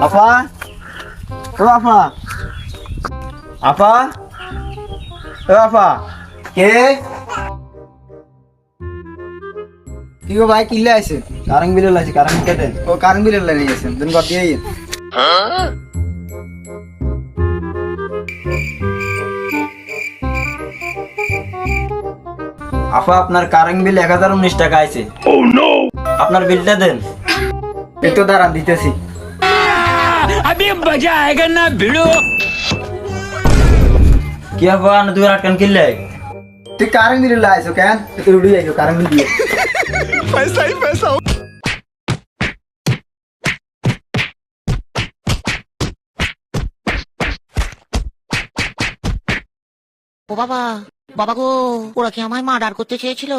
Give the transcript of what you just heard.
আপা, ও আপা, আপা, ও আপা, কে? কি গো ভাই, কিনলে আইছে? কারেন্ট বিল লাইছে, কারেন্ট কেটে। ও কারেন্ট বিল লাইনে গেছেন, দিন কর দিয়ে। আপা, আপনার কারেন্ট বিল 1019 টাকা আইছে। আপনার বিলটা দেন। একটু দাঁড়ান, দিতেছি। अभी मजा आएगा ना भिड़ो। কি আপা, না তুই আটকান কিনলে? তুই কারেন্ট বিল লাইছো কেন? তুই উড়ে যাইছো কারেন্ট বিল দিয়ে। पैसा ही पैसा हो। ও বাবা, বাবা গো, ওরা কি আমায় মার্ডার করতে চেয়েছিল?